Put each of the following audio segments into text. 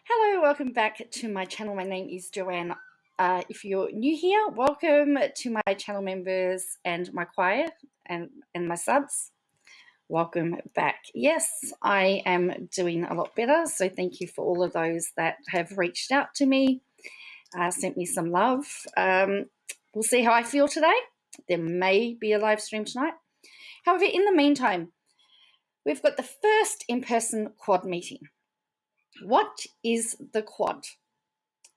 Hello, welcome back to my channel. My name is Joanne. If you're new here, welcome to my channel members and my choir and my subs. Welcome back. Yes, I am doing a lot better, so thank you for all of those that have reached out to me, sent me some love. We'll see how I feel today. There may be a live stream tonight. However, in the meantime, we've got the first in-person quad meeting. What is the quad?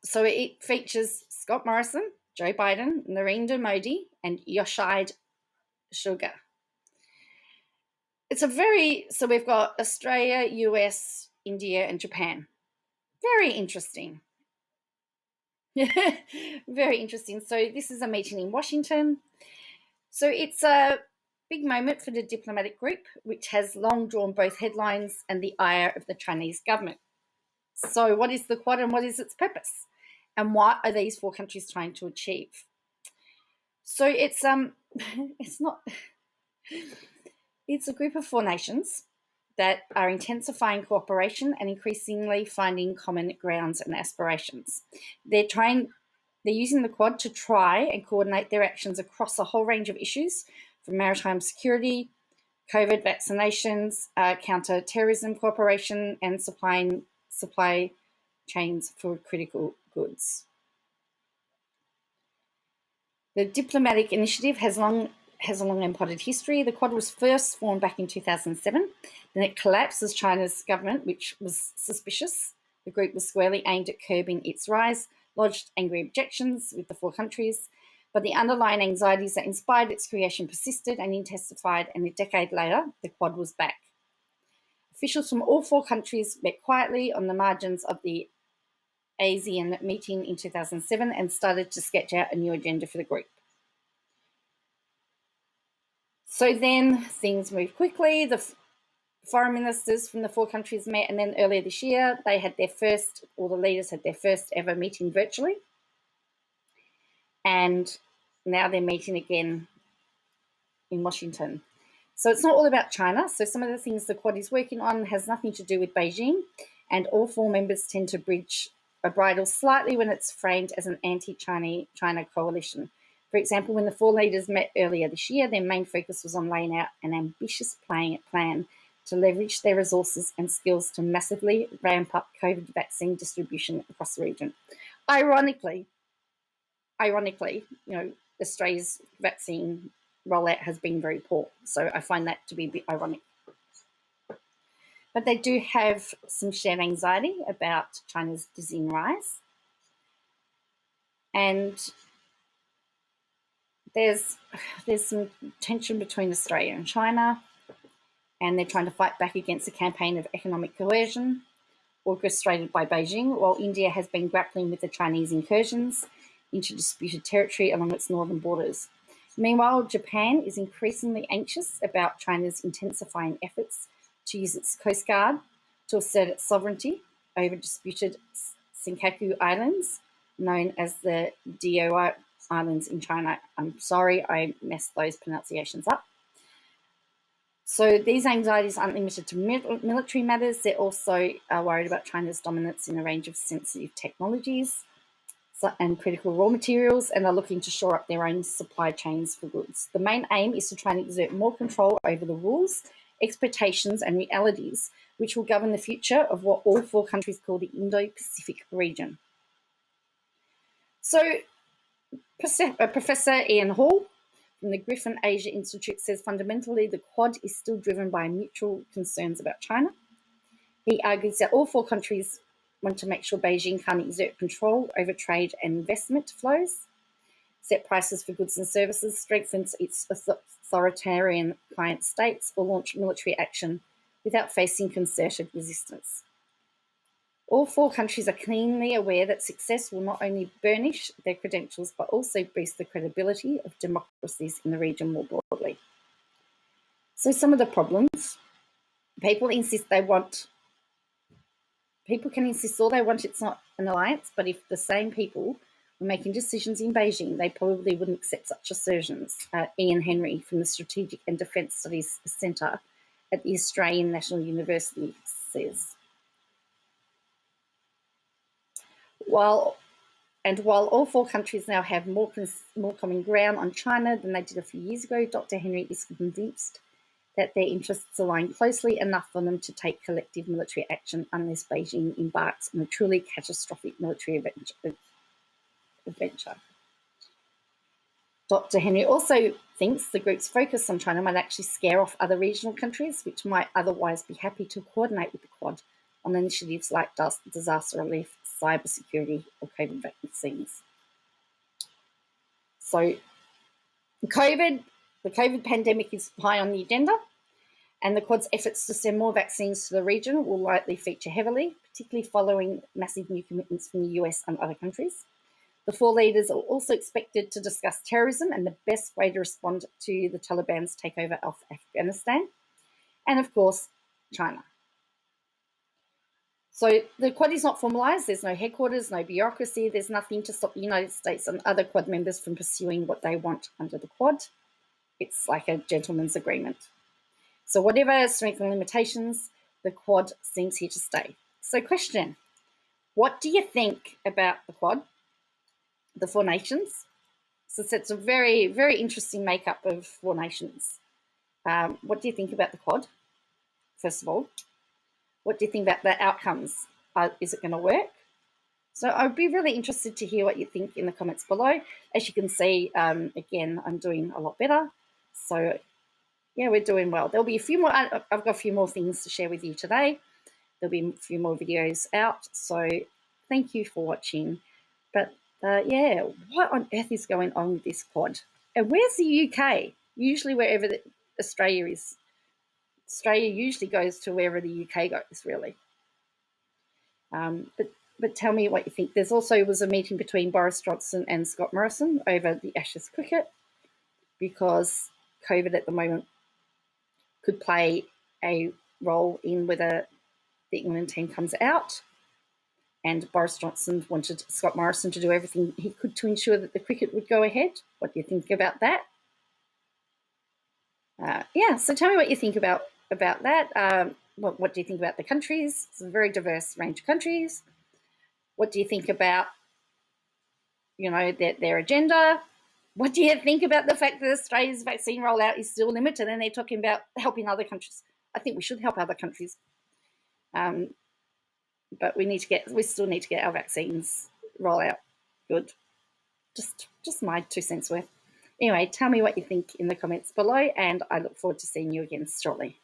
So it features Scott Morrison, Joe Biden, Narendra Modi, and Yoshide Sugar. So we've got Australia, US, India, and Japan. Very interesting. Very interesting. So this is a meeting in Washington. So it's a big moment for the diplomatic group, which has long drawn both headlines and the ire of the Chinese government. So what is the quad and what is its purpose? And what are these four countries trying to achieve? So it's a group of four nations that are intensifying cooperation and increasingly finding common grounds and aspirations. They're using the quad to try and coordinate their actions across a whole range of issues, from maritime security, COVID vaccinations, counter-terrorism cooperation, and supply chains for critical goods. The diplomatic initiative has a long and potted history. The Quad was first formed back in 2007. Then it collapsed as China's government, which was suspicious. The group was squarely aimed at curbing its rise, lodged angry objections with the four countries, but the underlying anxieties that inspired its creation persisted and intensified, and a decade later, the Quad was back. Officials from all four countries met quietly on the margins of the ASEAN meeting in 2007 and started to sketch out a new agenda for the group. So then things moved quickly. The foreign ministers from the four countries met, and then earlier this year, the leaders had their first ever meeting virtually. And now they're meeting again in Washington. So it's not all about China. So some of the things the Quad is working on has nothing to do with Beijing, and all four members tend to bridge a bridle slightly when it's framed as an anti-China coalition. For example, when the four leaders met earlier this year, their main focus was on laying out an ambitious plan to leverage their resources and skills to massively ramp up COVID vaccine distribution across the region. Ironically, Australia's vaccine rollout has been very poor, so I find that to be a bit ironic. But they do have some shared anxiety about China's dizzying rise. And there's some tension between Australia and China, and they're trying to fight back against a campaign of economic coercion orchestrated by Beijing, while India has been grappling with the Chinese incursions into disputed territory along its northern borders. Meanwhile, Japan is increasingly anxious about China's intensifying efforts to use its coast guard to assert its sovereignty over disputed Senkaku Islands, known as the Diaoyu Islands in China. I'm sorry, I messed those pronunciations up. So these anxieties aren't limited to military matters. They're also worried about China's dominance in a range of sensitive technologies and critical raw materials, and are looking to shore up their own supply chains for goods. The main aim is to try and exert more control over the rules, expectations, and realities which will govern the future of what all four countries call the Indo-Pacific region. So Professor Ian Hall from the Griffin Asia Institute says fundamentally the Quad is still driven by mutual concerns about China. He argues that all four countries want to make sure Beijing can't exert control over trade and investment flows, set prices for goods and services, strengthens its authoritarian client states, or launch military action without facing concerted resistance. All four countries are keenly aware that success will not only burnish their credentials, but also boost the credibility of democracies in the region more broadly. So some of the problems, people can insist all they want it's not an alliance, but if the same people were making decisions in Beijing, they probably wouldn't accept such assertions. Ian Henry from the Strategic and Defence Studies Centre at the Australian National University says. While all four countries now have more common ground on China than they did a few years ago, Dr. Henry is convinced that their interests align closely enough for them to take collective military action unless Beijing embarks on a truly catastrophic military adventure. Dr. Henry also thinks the group's focus on China might actually scare off other regional countries, which might otherwise be happy to coordinate with the Quad on initiatives like disaster relief, cybersecurity, or COVID vaccines. So the COVID pandemic is high on the agenda, and the Quad's efforts to send more vaccines to the region will likely feature heavily, particularly following massive new commitments from the US and other countries. The four leaders are also expected to discuss terrorism and the best way to respond to the Taliban's takeover of Afghanistan, and of course, China. So the Quad is not formalised. There's no headquarters, no bureaucracy. There's nothing to stop the United States and other Quad members from pursuing what they want under the Quad. It's like a gentleman's agreement. So whatever strengths and limitations, the Quad seems here to stay. So question, what do you think about the Quad, the four nations? So it's a very, very interesting makeup of four nations. What do you think about the Quad, first of all? What do you think about the outcomes? Is it going to work? So I'd be really interested to hear what you think in the comments below. As you can see, again, I'm doing a lot better. So yeah, we're doing well. There'll be a few more, I've got a few more things to share with you today. There'll be a few more videos out. So thank you for watching. But yeah, what on earth is going on with this Quad? And where's the UK? Usually wherever Australia is. Australia usually goes to wherever the UK goes, really. But tell me what you think. There's also was a meeting between Boris Johnson and Scott Morrison over the Ashes cricket, because COVID at the moment could play a role in whether the England team comes out. And Boris Johnson wanted Scott Morrison to do everything he could to ensure that the cricket would go ahead. What do you think about that? Yeah, so tell me what you think about that. What do you think about the countries? It's a very diverse range of countries. What do you think about, their agenda? What do you think about the fact that Australia's vaccine rollout is still limited and they're talking about helping other countries? I think we should help other countries. But we still need to get our vaccines rollout good. Just my 2 cents worth. Anyway, tell me what you think in the comments below, and I look forward to seeing you again shortly.